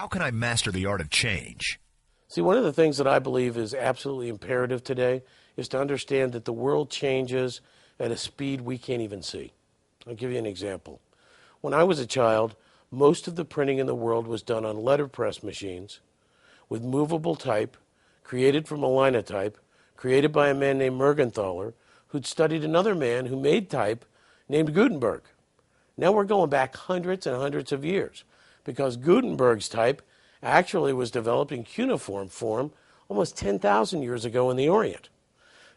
How can I master the art of change? See, one of the things that I believe is absolutely imperative today is to understand that the world changes at a speed we can't even see. I'll give you an example. When I was a child, most of the printing in the world was done on letterpress machines with movable type, created from a linotype, created by a man named Mergenthaler, who'd studied another man who made type named Gutenberg. Now we're going back hundreds and hundreds of years because Gutenberg's type actually was developed in cuneiform form almost 10,000 years ago in the Orient.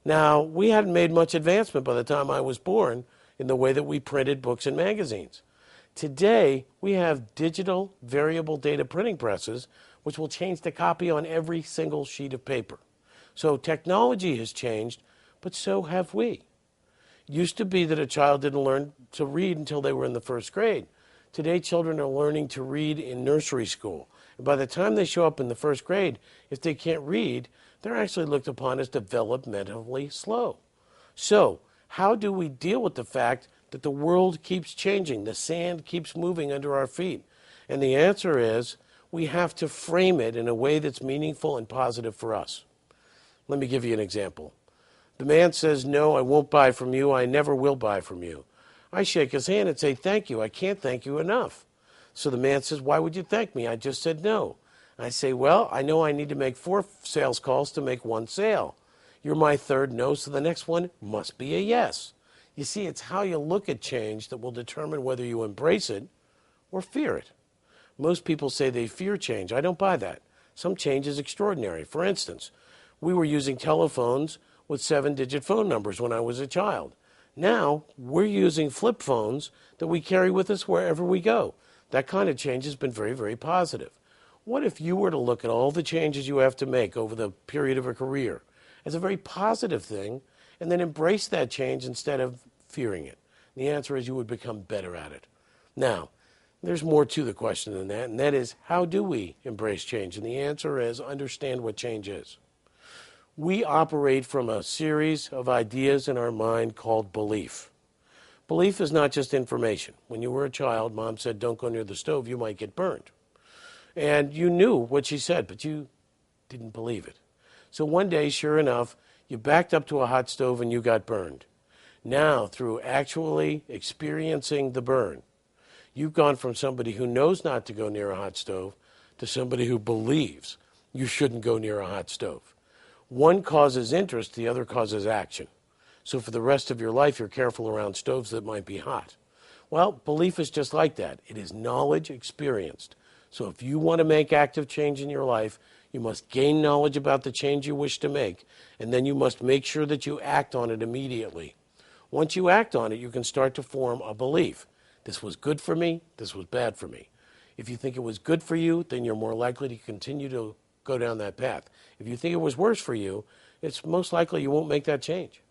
Now, we hadn't made much advancement by the time I was born in the way that we printed books and magazines. Today, we have digital variable data printing presses, which will change the copy on every single sheet of paper. So technology has changed, but so have we. It used to be that a child didn't learn to read until they were in the first grade. Today, children are learning to read in nursery school. And by the time they show up in the first grade, if they can't read, they're actually looked upon as developmentally slow. So, how do we deal with the fact that the world keeps changing, the sand keeps moving under our feet? And the answer is, we have to frame it in a way that's meaningful and positive for us. Let me give you an example. The man says, "No, I won't buy from you. I never will buy from you." I shake his hand and say, "Thank you. I can't thank you enough." So the man says, "Why would you thank me? I just said no." I say, "Well, I know I need to make 4 sales calls to make 1 sale. You're my third no, so the next one must be a yes." You see, it's how you look at change that will determine whether you embrace it or fear it. Most people say they fear change. I don't buy that. Some change is extraordinary. For instance, we were using telephones with 7-digit phone numbers when I was a child. Now, we're using flip phones that we carry with us wherever we go. That kind of change has been very, very positive. What if you were to look at all the changes you have to make over the period of a career as a very positive thing and then embrace that change instead of fearing it? The answer is you would become better at it. Now, there's more to the question than that, and that is, how do we embrace change? And the answer is understand what change is. We operate from a series of ideas in our mind called belief. Belief is not just information. When you were a child, Mom said, "Don't go near the stove, you might get burned." And you knew what she said, but you didn't believe it. So one day, sure enough, you backed up to a hot stove and you got burned. Now, through actually experiencing the burn, you've gone from somebody who knows not to go near a hot stove to somebody who believes you shouldn't go near a hot stove. One causes interest, the other causes action. So for the rest of your life, you're careful around stoves that might be hot. Well, belief is just like that. It is knowledge experienced. So if you want to make active change in your life, you must gain knowledge about the change you wish to make, and then you must make sure that you act on it immediately. Once you act on it, you can start to form a belief. This was good for me, this was bad for me. If you think it was good for you, then you're more likely to continue to go down that path. If you think it was worse for you, it's most likely you won't make that change.